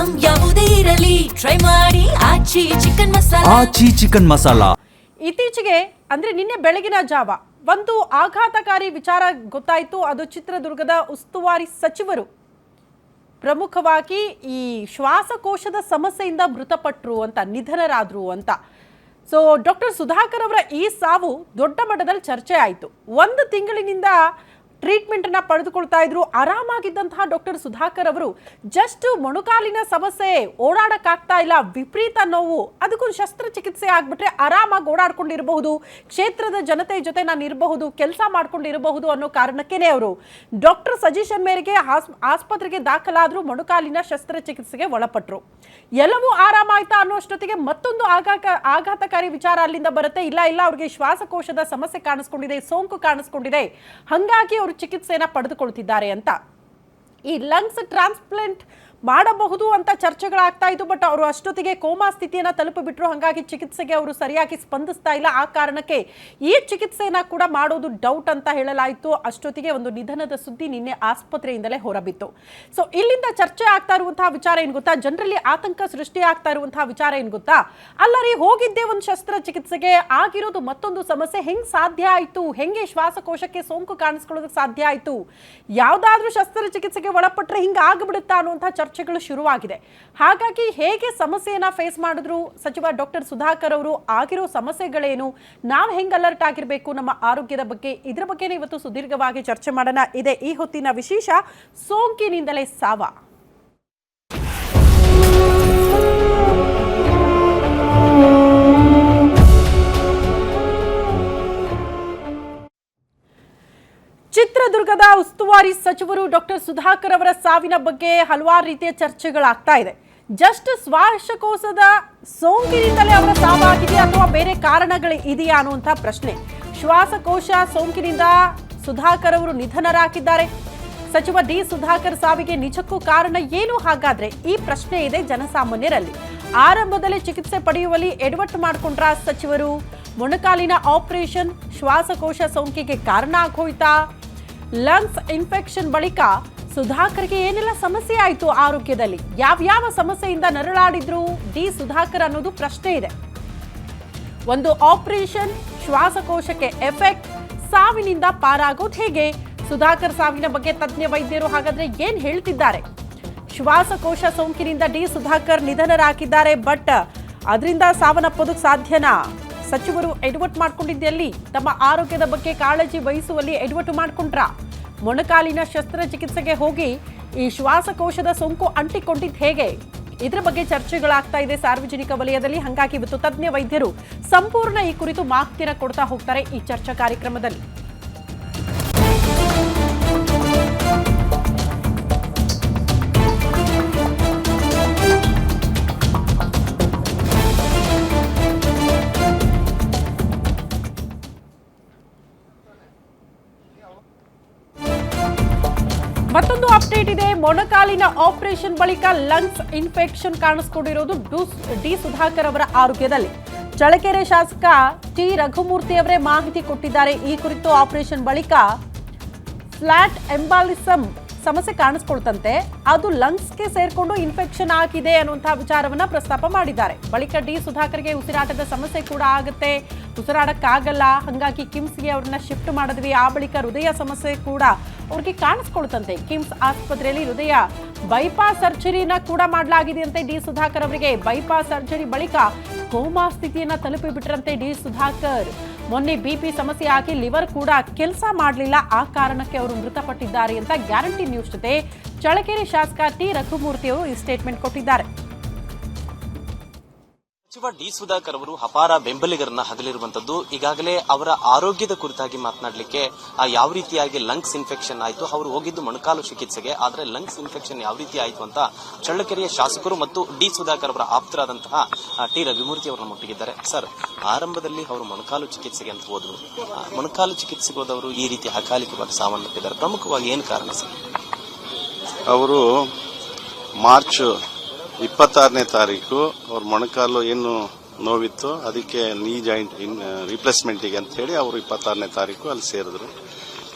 Item ಯಾವುದೇ ಇರಲಿ try ಮಾಡಿ ಆಚಿ ಚಿಕನ್ ಮಸಾಲಾ. ಆಚಿ ಚಿಕನ್ ಮಸಾಲಾ. ಇತ್ತೀಚೆಗೆ ಅಂದ್ರೆ ನಿನ್ನೆ ಬೆಳಗಿನ ಜಾವ ಒಂದು ಆಘಾತಕಾರಿ ವಿಚಾರ ಗೊತ್ತಾಯಿತು. ಅದು ಚಿತ್ರದುರ್ಗದ ಉಸ್ತುವಾರಿ ಸಚಿವರು ಪ್ರಮುಖವಾಗಿ ಈ ಶ್ವಾಸಕೋಶದ ಸಮಸ್ಯೆಯಿಂದ ಮೃತಪಟ್ಟರು ಅಂತ, ನಿಧನರಾದ್ರು ಅಂತ. ಸೊ ಡಾಕ್ಟರ್ ಸುಧಾಕರ್ ಅವರ ಈ ಸಾವು ದೊಡ್ಡ ಮಟ್ಟದಲ್ಲಿ ಚರ್ಚೆ ಆಯಿತು. ಒಂದು ತಿಂಗಳಿನಿಂದ ಟ್ರೀಟ್ಮೆಂಟನ್ನು ಪಡೆದುಕೊಳ್ತಾ ಇದ್ರು. ಆರಾಮಾಗಿದ್ದಂತಹ ಡಾಕ್ಟರ್ ಸುಧಾಕರ್ ಅವರು ಜಸ್ಟ್ ಮೊಣಕಾಲಿನ ಸಮಸ್ಯೆ, ಓಡಾಡಕ್ಕಾಗ್ತಾ ಇಲ್ಲ, ವಿಪರೀತ ನೋವು, ಅದಕ್ಕೂ ಶಸ್ತ್ರಚಿಕಿತ್ಸೆ ಆಗ್ಬಿಟ್ರೆ ಆರಾಮಾಗಿ ಓಡಾಡ್ಕೊಂಡಿರಬಹುದು, ಕ್ಷೇತ್ರದ ಜನತೆ ಜೊತೆ ನಾನು ಇರಬಹುದು, ಕೆಲಸ ಮಾಡ್ಕೊಂಡಿರಬಹುದು ಅನ್ನೋ ಕಾರಣಕ್ಕೇನೆ ಅವರು ಡಾಕ್ಟರ್ ಸಜೆಷನ್ ಮೇರೆಗೆ ಆಸ್ಪತ್ರೆಗೆ ದಾಖಲಾದ್ರು, ಮೊಣಕಾಲಿನ ಶಸ್ತ್ರಚಿಕಿತ್ಸೆಗೆ ಒಳಪಟ್ಟರು. ಎಲ್ಲವೂ ಆರಾಮಾಯ್ತಾ ಅನ್ನೋಷ್ಟೊತ್ತಿಗೆ ಮತ್ತೊಂದು ಆಘಾತಕಾರಿ ವಿಚಾರ ಅಲ್ಲಿಂದ ಬರುತ್ತೆ. ಇಲ್ಲ ಅವ್ರಿಗೆ ಶ್ವಾಸಕೋಶದ ಸಮಸ್ಯೆ ಕಾಣಿಸ್ಕೊಂಡಿದೆ, ಸೋಂಕು ಕಾಣಿಸ್ಕೊಂಡಿದೆ, ಹಾಗಾಗಿ ಅವರು ಚಿಕಿತ್ಸೆಯನ್ನು ಪಡೆದುಕೊಳ್ತಿದ್ದಾರೆ ಅಂತ. ಈ ಲಂಗ್ಸ್ ಟ್ರಾನ್ಸ್ಪ್ಲಾಂಟ್ ಮಾಡಬಹುದು ಅಂತ ಚರ್ಚೆಗಳಾಗ್ತಾ ಇತ್ತು. ಬಟ್ ಅವರು ಅಷ್ಟೊತ್ತಿಗೆ ಕೋಮಾ ಸ್ಥಿತಿಯನ್ನು ತಲುಪಿಬಿಟ್ರು. ಹಾಗಾಗಿ ಚಿಕಿತ್ಸೆಗೆ ಅವರು ಸರಿಯಾಗಿ ಸ್ಪಂದಿಸ್ತಾ ಇಲ್ಲ. ಆ ಕಾರಣಕ್ಕೆ ಈ ಚಿಕಿತ್ಸೆಯನ್ನ ಕೂಡ ಮಾಡೋದು ಡೌಟ್ ಅಂತ ಹೇಳಲಾಯಿತು. ಅಷ್ಟೊತ್ತಿಗೆ ಒಂದು ನಿಧನದ ಸುದ್ದಿ ನಿನ್ನೆ ಆಸ್ಪತ್ರೆಯಿಂದಲೇ ಹೊರಬಿತ್ತು. ಸೊ ಇಲ್ಲಿಂದ ಚರ್ಚೆ ಆಗ್ತಾ ಇರುವಂತಹ ವಿಚಾರ ಏನು ಗೊತ್ತಾ, ಜನರಲ್ಲಿ ಆತಂಕ ಸೃಷ್ಟಿ ಆಗ್ತಾ ಇರುವಂತಹ ವಿಚಾರ ಏನು ಗೊತ್ತಾ, ಅಲ್ಲರಿ ಹೋಗಿದ್ದೆ ಒಂದು ಶಸ್ತ್ರಚಿಕಿತ್ಸೆಗೆ, ಆಗಿರೋದು ಮತ್ತೊಂದು ಸಮಸ್ಯೆ, ಹೆಂಗ್ ಸಾಧ್ಯ ಆಯಿತು, ಹೆಂಗೆ ಶ್ವಾಸಕೋಶಕ್ಕೆ ಸೋಂಕು ಕಾಣಿಸ್ಕೊಳ್ಳೋದಕ್ಕೆ ಸಾಧ್ಯ ಆಯಿತು, ಯಾವುದಾದ್ರೂ ಶಸ್ತ್ರಚಿಕಿತ್ಸೆಗೆ ಒಳಪಟ್ಟರೆ ಹಿಂಗೆ ಆಗಿಬಿಡುತ್ತಾ ಅನ್ನುವಂಥ ಚರ್ಚೆಗಳು ಶುರುವಾಗಿದೆ. ಹಾಗಾಗಿ ಹೇಗೆ ಸಮಸ್ಯೆಯನ್ನ ಫೇಸ್ ಮಾಡಿದ್ರು ಸಚಿವ ಡಾಕ್ಟರ್ ಸುಧಾಕರ್ ಅವರು, ಆಗಿರೋ ಸಮಸ್ಯೆಗಳೇನು, ನಾವು ಹೆಂಗ್ ಅಲರ್ಟ್ ಆಗಿರಬೇಕು ನಮ್ಮ ಆರೋಗ್ಯದ ಬಗ್ಗೆ, ಇದ್ರ ಬಗ್ಗೆ ಇವತ್ತು ಸುದೀರ್ಘವಾಗಿ ಚರ್ಚೆ ಮಾಡೋಣ. ಇದೆ ಈ ಹೊತ್ತಿನ ವಿಶೇಷ. ಸೋಂಕಿನಿಂದಲೇ ಸಾವ. ಚಿತ್ರದುರ್ಗದ ಉಸ್ತುವಾರಿ ಸಚಿವರು ಡಾಕ್ಟರ್ ಸುಧಾಕರ್ ಅವರ ಸಾವಿನ ಬಗ್ಗೆ ಹಲವಾರು ರೀತಿಯ ಚರ್ಚೆಗಳಾಗ್ತಾ ಇದೆ. ಜಸ್ಟ್ ಶ್ವಾಸಕೋಶದ ಸೋಂಕಿನಿಂದಲೇ ಅವರ ಸಾವಾಗಿದೆ ಅಥವಾ ಬೇರೆ ಕಾರಣಗಳು ಇದೆಯಾ ಅನ್ನುವಂಥ ಪ್ರಶ್ನೆ. ಶ್ವಾಸಕೋಶ ಸೋಂಕಿನಿಂದ ಸುಧಾಕರ್ ಅವರು ನಿಧನರಾಗಿದ್ದಾರೆ. ಸಚಿವ ಡಿ ಸುಧಾಕರ್ ಸಾವಿಗೆ ನಿಜಕ್ಕೂ ಕಾರಣ ಏನು ಹಾಗಾದ್ರೆ, ಈ ಪ್ರಶ್ನೆ ಇದೆ ಜನಸಾಮಾನ್ಯರಲ್ಲಿ. ಆರಂಭದಲ್ಲಿ ಚಿಕಿತ್ಸೆ ಪಡೆಯುವಲ್ಲಿ ಎಡವಟ್ಟು ಮಾಡಿಕೊಂಡ್ರ ಸಚಿವರು, ಮೊಣಕಾಲಿನ ಆಪರೇಷನ್ ಶ್ವಾಸಕೋಶ ಸೋಂಕಿಗೆ ಕಾರಣ ಆಗೋಯ್ತಾ, ಲಂಗ್ಸ್ ಇನ್ಫೆಕ್ಷನ್ ಬಳಿಕ ಸುಧಾಕರ್ಗೆ ಏನೆಲ್ಲ ಸಮಸ್ಯೆ ಆಯಿತು, ಆರೋಗ್ಯದಲ್ಲಿ ಯಾವ ಸಮಸ್ಯೆಯಿಂದ ನರಳಾಡಿದ್ರು ಡಿ ಸುಧಾಕರ್ ಅನ್ನೋದು ಪ್ರಶ್ನೆ ಇದೆ. ಒಂದು ಆಪರೇಷನ್ ಶ್ವಾಸಕೋಶಕ್ಕೆ ಎಫೆಕ್ಟ್, ಸಾವಿನಿಂದ ಪಾರಾಗೋದು ಹೇಗೆ, ಸುಧಾಕರ್ ಸಾವಿನ ಬಗ್ಗೆ ತಜ್ಞ ವೈದ್ಯರು ಹಾಗಾದ್ರೆ ಏನ್ ಹೇಳ್ತಿದ್ದಾರೆ, ಶ್ವಾಸಕೋಶ ಸೋಂಕಿನಿಂದ ಡಿ ಸುಧಾಕರ್ ನಿಧನರಾಗಿದ್ದಾರೆ, ಬಟ್ ಅದರಿಂದ ಸಾವನ್ನಪ್ಪೋದಕ್ಕೆ ಸಾಧ್ಯನಾ, ಸಚಿವರು ಎಡವಟ್ಟು ಮಾಡ್ಕೊಂಡಿದ್ದಲ್ಲಿ ತಮ್ಮ ಆರೋಗ್ಯದ ಬಗ್ಗೆ ಕಾಳಜಿ ವಹಿಸುವಲ್ಲಿ ಎಡವಟ್ಟು ಮಾಡ್ಕೊಂಡ್ರ, ಮೊಣಕಾಲಿನ ಶಸ್ತ್ರಚಿಕಿತ್ಸೆಗೆ ಹೋಗಿ ಈ ಶ್ವಾಸಕೋಶದ ಸೋಂಕು ಅಂಟಿಕೊಂಡಿದ್ದು ಹೇಗೆ, ಇದರ ಬಗ್ಗೆ ಚರ್ಚೆಗಳಾಗ್ತಾ ಇದೆ ಸಾರ್ವಜನಿಕ ವಲಯದಲ್ಲಿ. ಹಾಗಾಗಿ ಇವತ್ತು ತಜ್ಞ ವೈದ್ಯರು ಸಂಪೂರ್ಣ ಈ ಕುರಿತು ಮಾಹಿತಿಯನ್ನು ಕೊಡ್ತಾ ಹೋಗ್ತಾರೆ ಈ ಚರ್ಚಾ ಕಾರ್ಯಕ್ರಮದಲ್ಲಿ. ಮತ್ತೊಂದು ಅಪ್ಡೇಟ್ ಇದೆ. ಮೊಣಕಾಲಿನ ಆಪರೇಷನ್ ಬಳಿಕ ಲಂಗ್ಸ್ ಇನ್ಫೆಕ್ಷನ್ ಕಾಣಿಸ್ಕೊಂಡಿರೋದು ಡಿ ಸುಧಾಕರ್ ಅವರ ಆರೋಗ್ಯದಲ್ಲಿ. ಚಳ್ಳಕೆರೆ ಶಾಸಕ ಟಿ ರಘುಮೂರ್ತಿ ಅವರೇ ಮಾಹಿತಿ ಕೊಟ್ಟಿದ್ದಾರೆ. ಈ ಕುರಿತು ಆಪರೇಷನ್ ಬಳಿಕ ಫ್ಲಾಟ್ ಎಂಬಾಲಿಸಮ್ ಸಮಸ್ಯೆ ಕಾಣಿಸ್ಕೊಳ್ತಂತೆ, ಅದು ಲಂಗ್ಸ್ಗೆ ಸೇರ್ಕೊಂಡು ಇನ್ಫೆಕ್ಷನ್ ಆಗಿದೆ ಅನ್ನುವಂತಹ ವಿಚಾರವನ್ನ ಪ್ರಸ್ತಾಪ ಮಾಡಿದ್ದಾರೆ. ಬಳಿಕ ಡಿ ಸುಧಾಕರ್ಗೆ ಉಸಿರಾಟದ ಸಮಸ್ಯೆ ಕೂಡ ಆಗುತ್ತೆ, ಉಸಿರಾಡಕ್ಕಾಗಲ್ಲ, ಹಾಗಾಗಿ ಕಿಮ್ಸ್ಗೆ ಅವ್ರನ್ನ ಶಿಫ್ಟ್ ಮಾಡಿದ್ವಿ. ಆ ಬಳಿಕ ಹೃದಯ ಸಮಸ್ಯೆ ಕೂಡ ಅವ್ರಿಗೆ ಕಾಣಿಸ್ಕೊಳ್ತಂತೆ. ಕಿಮ್ಸ್ ಆಸ್ಪತ್ರೆಯಲ್ಲಿ ಹೃದಯ ಬೈಪಾಸ್ ಸರ್ಜರಿನ ಕೂಡ ಮಾಡಲಾಗಿದೆ ಅಂತೆ ಡಿ ಸುಧಾಕರ್ ಅವರಿಗೆ. ಬೈಪಾಸ್ ಸರ್ಜರಿ ಬಳಿಕ ಕೋಮಾ ಸ್ಥಿತಿಯನ್ನ ತಲುಪಿಬಿಟ್ರಂತೆ ಡಿ ಸುಧಾಕರ್. ಮೊನ್ನೆ ಬಿಪಿ ಸಮಸ್ಯೆ ಆಗಿ ಲಿವರ್ ಕೂಡ ಕೆಲಸ ಮಾಡಲಿಲ್ಲ, ಆ ಕಾರಣಕ್ಕೆ ಅವರು ಮೃತಪಟ್ಟಿದ್ದಾರೆ ಅಂತ ಗ್ಯಾರಂಟಿ ನ್ಯೂಸ್ ಜೊತೆ ಚಳ್ಳಕೆರೆ ಶಾಸಕ ಟಿ ರಘುಮೂರ್ತಿ ಅವರು ಈ ಸ್ಟೇಟ್ಮೆಂಟ್ ಕೊಟ್ಟಿದ್ದಾರೆ. ಸಚಿವ ಡಿ ಸುಧಾಕರ್ ಅವರು ಅಪಾರ ಬೆಂಬಲಿಗರನ್ನ ಹಗಲಿರುವಂತದ್ದು. ಈಗಾಗಲೇ ಅವರ ಆರೋಗ್ಯದ ಕುರಿತಾಗಿ ಮಾತನಾಡಲಿಕ್ಕೆ ಯಾವ ರೀತಿಯಾಗಿ ಲಂಗ್ಸ್ ಇನ್ಫೆಕ್ಷನ್ ಆಯಿತು, ಅವರು ಹೋಗಿದ್ದು ಮೊಣಕಾಲು ಚಿಕಿತ್ಸೆಗೆ, ಆದರೆ ಲಂಗ್ಸ್ ಇನ್ಫೆಕ್ಷನ್ ಯಾವ ರೀತಿ ಆಯಿತು ಅಂತ ಚಳ್ಳಕೆರೆಯ ಶಾಸಕರು ಮತ್ತು ಡಿ ಸುಧಾಕರ್ ಅವರ ಆಪ್ತರಾದಂತಹ ಟಿ ರವಿಮೂರ್ತಿ ಅವರನ್ನ ಮುಟ್ಟಿಗಿದ್ದಾರೆ. ಸರ್, ಆರಂಭದಲ್ಲಿ ಅವರು ಮೊಣಕಾಲು ಚಿಕಿತ್ಸೆಗೆ ಅಂತ ಹೋದ್ರು, ಮೊಣಕಾಲು ಚಿಕಿತ್ಸೆಗೆ ಹೋದವರು ಈ ರೀತಿ ಅಕಾಲಿಕವಾಗಿ ಸಾವನ್ನಪ್ಪಿದ್ದಾರೆ. ಪ್ರಮುಖವಾಗಿ ಏನು ಕಾರಣ ಸರ್? ಅವರು ಮಾರ್ಚ್ 26ನೇ ತಾರೀಕು ಅವ್ರ ಮೊಣಕಾಲು ಏನು ನೋವಿತ್ತು ಅದಕ್ಕೆ ನೀ ಜಾಯಿಂಟ್ ರಿಪ್ಲೇಸ್ಮೆಂಟಿಗೆ ಅಂತ ಹೇಳಿ ಅವರು 26ನೇ ತಾರೀಕು ಅಲ್ಲಿ ಸೇರಿದ್ರು.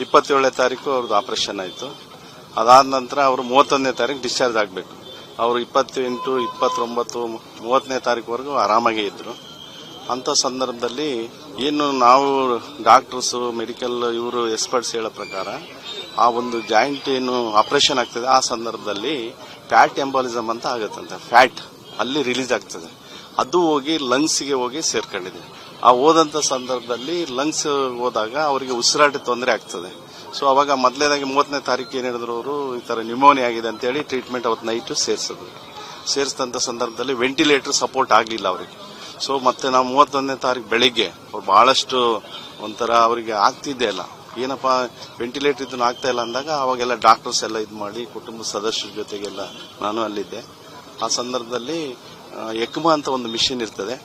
27ನೇ ತಾರೀಕು ಅವ್ರದ್ದು ಆಪರೇಷನ್ ಆಯಿತು. ಅದಾದ ನಂತರ ಅವರು 31ನೇ ತಾರೀಕು ಡಿಸ್ಚಾರ್ಜ್ ಆಗಬೇಕು. ಅವರು 28, 29, 30ನೇ ತಾರೀಕುವರೆಗೂ ಆರಾಮಾಗೇ ಇದ್ರು. ಅಂತ ಸಂದರ್ಭದಲ್ಲಿ ಏನು ನಾವು ಡಾಕ್ಟರ್ಸು ಮೆಡಿಕಲ್ ಇವರು ಎಕ್ಸ್ಪರ್ಟ್ಸ್ ಹೇಳೋ ಪ್ರಕಾರ ಆ ಒಂದು ಜಾಯಿಂಟ್ ಏನು ಆಪರೇಷನ್ ಆಗ್ತದೆ ಆ ಸಂದರ್ಭದಲ್ಲಿ ಫ್ಯಾಟ್ ಎಂಬಾಲಿಸಮ್ ಅಂತ ಆಗುತ್ತಂತೆ. ಫ್ಯಾಟ್ ಅಲ್ಲಿ ರಿಲೀಸ್ ಆಗ್ತದೆ, ಅದು ಹೋಗಿ ಲಂಗ್ಸ್ಗೆ ಹೋಗಿ ಸೇರ್ಕೊಂಡಿದೆ. ಆ ಹೋದಂತ ಸಂದರ್ಭದಲ್ಲಿ ಲಂಗ್ಸ್ ಹೋದಾಗ ಅವರಿಗೆ ಉಸಿರಾಟ ತೊಂದರೆ ಆಗ್ತದೆ. ಸೊ ಅವಾಗ ಮೊದಲನೇದಾಗಿ 30ನೇ ತಾರೀಕು ಏನ್ ಹೇಳಿದ್ರು ಅವರು, ಈ ತರ ನ್ಯೂಮೋನಿಯಾ ಆಗಿದೆ ಅಂತ ಹೇಳಿ ಟ್ರೀಟ್ಮೆಂಟ್ ಅವತ್ತು ನೈಟ್ ಸೇರಿಸಿದಂತ ಸಂದರ್ಭದಲ್ಲಿ ವೆಂಟಿಲೇಟರ್ ಸಪೋರ್ಟ್ ಆಗಲಿಲ್ಲ ಅವರಿಗೆ. ಸೊ ಮತ್ತೆ ನಾವು 31ನೇ ತಾರೀಕು ಬೆಳಿಗ್ಗೆ ಅವ್ರು ಬಹಳಷ್ಟು ಒಂಥರ ಅವರಿಗೆ ಆಗ್ತಿದ್ದೆ ಇಲ್ಲ, ಏನಪ್ಪಾ ವೆಂಟಿಲೇಟರ್ ಇದನ್ನು ಆಗ್ತಾ ಇಲ್ಲ ಅಂದಾಗ ಅವಾಗೆಲ್ಲ ಡಾಕ್ಟರ್ಸ್ ಎಲ್ಲ ಇದು ಮಾಡಿ ಕುಟುಂಬದ ಸದಸ್ಯರ ಜೊತೆಗೆಲ್ಲ ನಾನು ಅಲ್ಲಿದ್ದೆ. ಆ ಸಂದರ್ಭದಲ್ಲಿ ಎಕ್ಮಾ ಅಂತ ಒಂದು ಮಿಷಿನ್ ಇರ್ತದೆ.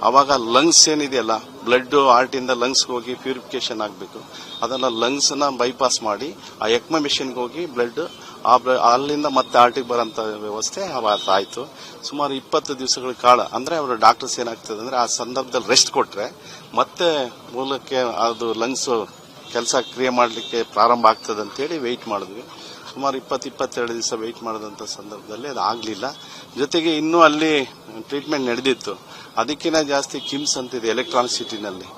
ಅವಾಗ ಲಂಗ್ಸ್ ಏನಿದೆಯಲ್ಲ, ಬ್ಲಡ್ ಹಾರ್ಟ್ ಇಂದ ಲಂಗ್ಸ್ ಹೋಗಿ ಪ್ಯೂರಿಫಿಕೇಶನ್ ಆಗಬೇಕು, ಅದನ್ನ ಲಂಗ್ಸ್ ನ ಬೈಪಾಸ್ ಮಾಡಿ ಆ ಎಕ್ಮಾ ಮಿಷಿನ್ಗೆ ಹೋಗಿ ಬ್ಲಡ್ ಅಲ್ಲಿಂದ ಮತ್ತೆ ಹಾರ್ಟಿಗೆ ಬರೋಂತ ವ್ಯವಸ್ಥೆ ಆಯ್ತು. ಸುಮಾರು 20 ದಿವಸಗಳ ಕಾಲ ಅಂದ್ರೆ ಅವರು ಡಾಕ್ಟರ್ಸ್ ಏನಾಗ್ತದೆ ಅಂದ್ರೆ ಆ ಸಂದರ್ಭದಲ್ಲಿ ರೆಸ್ಟ್ ಕೊಟ್ರೆ ಮತ್ತೆ ಮೂಲಕ್ಕೆ ಅದು ಲಂಗ್ಸ್ ಕೆಲಸ ಕ್ರಿಯೆ ಮಾಡಲಿಕ್ಕೆ ಪ್ರಾರಂಭ ಆಗ್ತದೆ ಅಂತೇಳಿ ವೆಯ್ಟ್ ಮಾಡಿದ್ವಿ. ಸುಮಾರು 20-22 ದಿವಸ ವೆಯ್ಟ್ ಮಾಡಿದಂತ ಸಂದರ್ಭದಲ್ಲಿ ಅದು ಆಗ್ಲಿಲ್ಲ. ಜೊತೆಗೆ ಇನ್ನೂ ಅಲ್ಲಿ ಟ್ರೀಟ್ಮೆಂಟ್ ನಡೆದಿತ್ತು. ಅದಕ್ಕಿಂತ ಜಾಸ್ತಿ ಕಿಮ್ಸ್ ಅಂತಿದೆ ಎಲೆಕ್ಟ್ರಾನಿಕ್ ಸಿಟಿನಲ್ಲಿ,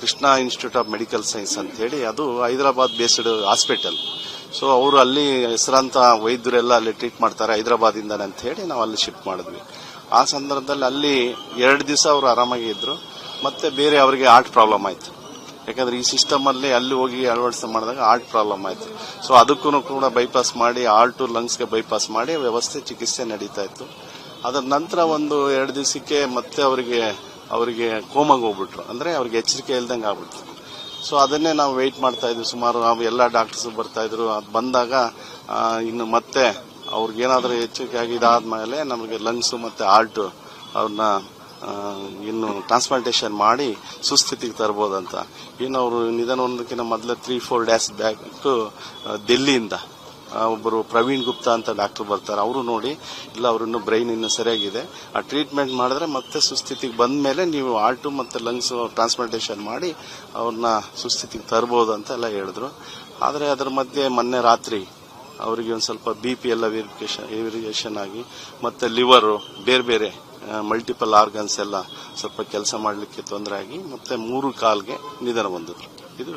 Krishna institute of medical science ಅಂತ ಹೇಳಿ, ಅದು ಹೈದರಾಬಾದ್ ಬೇಸ್ಡ್ ಹಾಸ್ಪಿಟಲ್. ಸೊ ಅವರು ಅಲ್ಲಿ ಹೆಸರಾಂತ ವೈದ್ಯರೆಲ್ಲ ಅಲ್ಲಿ ಟ್ರೀಟ್ ಮಾಡ್ತಾರೆ ಹೈದರಾಬಾದ್ ಇಂದಾನೆ ಅಂತ ಹೇಳಿ ನಾವು ಅಲ್ಲಿ ಶಿಫ್ಟ್ ಮಾಡಿದ್ವಿ. ಆ ಸಂದರ್ಭದಲ್ಲಿ ಅಲ್ಲಿ 2 ದಿವಸ ಅವರು ಆರಾಮಾಗಿ ಇದ್ರು. ಮತ್ತೆ ಬೇರೆ ಅವರಿಗೆ ಹಾರ್ಟ್ ಪ್ರಾಬ್ಲಮ್ ಆಯ್ತು. ಯಾಕಂದ್ರೆ ಈ ಸಿಸ್ಟಮ್ ಅಲ್ಲಿ ಹೋಗಿ ಅಳವಡಿಕೆ ಮಾಡಿದಾಗ ಹಾರ್ಟ್ ಪ್ರಾಬ್ಲಮ್ ಆಯ್ತು. ಸೊ ಅದಕ್ಕೂ ಕೂಡ ಬೈಪಾಸ್ ಮಾಡಿ ಹಾರ್ಟ್ ಲಂಗ್ಸ್ಗೆ ಬೈಪಾಸ್ ಮಾಡಿ ವ್ಯವಸ್ಥೆ ಚಿಕಿತ್ಸೆ ನಡೀತಾ ಇತ್ತು. ಅದರ ನಂತರ ಒಂದು 2 ದಿವಸಕ್ಕೆ ಮತ್ತೆ ಅವರಿಗೆ ಕೋಮಾಗ ಹೋಗ್ಬಿಟ್ರು, ಅಂದ್ರೆ ಅವ್ರಿಗೆ ಎಚ್ಚರಿಕೆ ಇಲ್ದಂಗೆ ಆಗ್ಬಿಟ್ರು. ಸೊ ಅದನ್ನೇ ನಾವು ವೆಯ್ಟ್ ಮಾಡ್ತಾ ಇದ್ವಿ. ಸುಮಾರು ನಾವು ಎಲ್ಲ ಡಾಕ್ಟರ್ಸ್ ಬರ್ತಾ ಇದ್ರು. ಅದು ಬಂದಾಗ ಇನ್ನು ಮತ್ತೆ ಅವ್ರಿಗೇನಾದ್ರೂ ಎಚ್ಚರಿಕೆ ಆಗಿದಾದ್ಮೇಲೆ ನಮಗೆ ಲಂಗ್ಸ್ ಮತ್ತೆ ಹಾರ್ಟ್ ಅವ್ರನ್ನ ಇನ್ನು ಟ್ರಾನ್ಸ್ಪ್ಲಾಂಟೇಶನ್ ಮಾಡಿ ಸುಸ್ಥಿತಿಗೆ ತರಬಹುದಂತ. ಇನ್ನು ಅವರು ನಿಧಾನ ಒಂದಕ್ಕಿಂತ ಮೊದಲೇ 3-4 ಡೇಸ್ ಬ್ಯಾಕ್ ದಿಲ್ಲಿಯಿಂದ ಒಬ್ಬರು ಪ್ರವೀಣ್ ಗುಪ್ತಾ ಅಂತ ಡಾಕ್ಟರ್ ಬರ್ತಾರೆ. ಅವರು ನೋಡಿ ಇಲ್ಲ ಅವ್ರನ್ನು ಬ್ರೈನ್ ಇನ್ನು ಸರಿಯಾಗಿದೆ, ಆ ಟ್ರೀಟ್ಮೆಂಟ್ ಮಾಡಿದ್ರೆ ಮತ್ತೆ ಸುಸ್ಥಿತಿಗೆ ಬಂದ ಮೇಲೆ ನೀವು ಹಾರ್ಟ್ ಮತ್ತೆ ಲಂಗ್ಸ್ ಟ್ರಾನ್ಸ್ಪ್ಲಾಂಟೇಶನ್ ಮಾಡಿ ಅವ್ರನ್ನ ಸುಸ್ಥಿತಿಗೆ ತರಬಹುದು ಅಂತ ಎಲ್ಲ ಹೇಳಿದ್ರು. ಆದರೆ ಅದರ ಮಧ್ಯೆ ಮೊನ್ನೆ ರಾತ್ರಿ ಅವರಿಗೆ ಒಂದು ಸ್ವಲ್ಪ BP ಎಲ್ಲ ವೇರಿಯೇಷನ್ ಆಗಿ ಮತ್ತೆ ಲಿವರು ಬೇರೆ ಬೇರೆ ಮಲ್ಟಿಪಲ್ ಆರ್ಗನ್ಸ್ ಎಲ್ಲ ಸ್ವಲ್ಪ ಕೆಲಸ ಮಾಡಲಿಕ್ಕೆ ತೊಂದರೆ ಆಗಿ ಮತ್ತೆ 3 ಕಾಲ್ಗೆ ನಿಧನ ಹೊಂದಿದ್ರು. ಇದು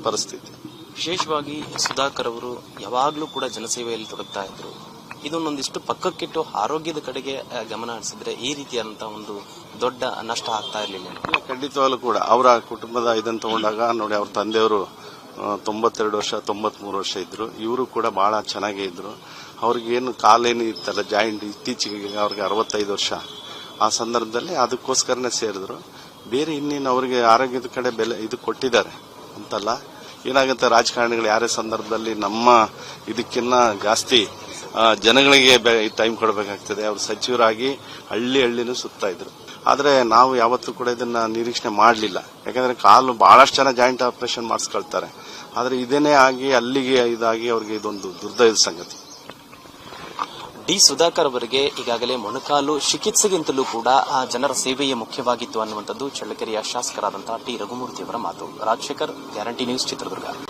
ಪರಿಸ್ಥಿತಿ. ವಿಶೇಷವಾಗಿ ಸುಧಾಕರ್ ಅವರು ಯಾವಾಗಲೂ ಕೂಡ ಜನಸೇವೆಯಲ್ಲಿ ತೊಡಗ್ತಾ ಇದ್ರು. ಇದನ್ನೊಂದಿಷ್ಟು ಪಕ್ಕಕ್ಕಿಟ್ಟು ಆರೋಗ್ಯದ ಕಡೆಗೆ ಗಮನ ಹರಿಸಿದ್ರೆ ಈ ರೀತಿಯಾದಂತಹ ಒಂದು ದೊಡ್ಡ ನಷ್ಟ ಆಗ್ತಾ ಇರಲಿಲ್ಲ. ಖಂಡಿತವಾಗ್ಲೂ ಕೂಡ ಅವರ ಕುಟುಂಬದ ಇದನ್ನು ತಗೊಂಡಾಗ ನೋಡಿ, ಅವ್ರ ತಂದೆಯವರು 92 ವರ್ಷ 93 ವರ್ಷ ಇದ್ರು. ಇವರು ಕೂಡ ಬಹಳ ಚೆನ್ನಾಗೇ ಇದ್ರು. ಅವ್ರಿಗೇನು ಕಾಲೇನು ಇತ್ತಲ್ಲ ಜಾಯಿಂಟ್, ಇತ್ತೀಚೆಗೆ ಅವ್ರಿಗೆ 65 ವರ್ಷ. ಆ ಸಂದರ್ಭದಲ್ಲಿ ಅದಕ್ಕೋಸ್ಕರನೇ ಸೇರಿದ್ರು. ಬೇರೆ ಇನ್ನೇನು ಅವರಿಗೆ ಆರೋಗ್ಯದ ಕಡೆ ಬೆಲೆ ಇದು ಕೊಟ್ಟಿದ್ದಾರೆ ಅಂತಲ್ಲ. ಏನಾಗುತ್ತೆ, ರಾಜಕಾರಣಿಗಳು ಯಾರೇ ಸಂದರ್ಭದಲ್ಲಿ ನಮ್ಮ ಇದಕ್ಕಿನ್ನ ಜಾಸ್ತಿ ಜನಗಳಿಗೆ ಟೈಮ್ ಕೊಡಬೇಕಾಗ್ತದೆ. ಅವರು ಸಚಿವರಾಗಿ ಹಳ್ಳಿನೂ ಸುತ್ತಾ ಇದ್ರು. ಆದ್ರೆ ನಾವು ಯಾವತ್ತೂ ಕೂಡ ಇದನ್ನ ನಿರೀಕ್ಷಣೆ ಮಾಡಲಿಲ್ಲ. ಯಾಕಂದ್ರೆ ಕಾಲು ಬಹಳಷ್ಟು ಜನ ಜಾಯಿಂಟ್ ಆಪರೇಷನ್ ಮಾಡಿಸ್ಕೊಳ್ತಾರೆ. ಆದ್ರೆ ಇದೇನೇ ಆಗಿ ಅಲ್ಲಿಗೆ ಇದಾಗಿ ಅವ್ರಿಗೆ ಇದೊಂದು ದುರ್ದೈವದ ಸಂಗತಿ. ಡಿ ಸುಧಾಕರ್ ಅವರಿಗೆ ಈಗಾಗಲೇ ಮೊಣಕಾಲು ಚಿಕಿತ್ಸೆಗಿಂತಲೂ ಕೂಡ ಜನರ ಸೇವೆಯೇ ಮುಖ್ಯವಾಗಿತ್ತು ಅನ್ನುವಂಥದ್ದು ಚಳ್ಳಕೆರೆಯ ಶಾಸಕರಾದಂತಹ ಟಿ ರಘುಮೂರ್ತಿ ಅವರ ಮಾತು. Rajashekar, guarantee news, Chitradurga.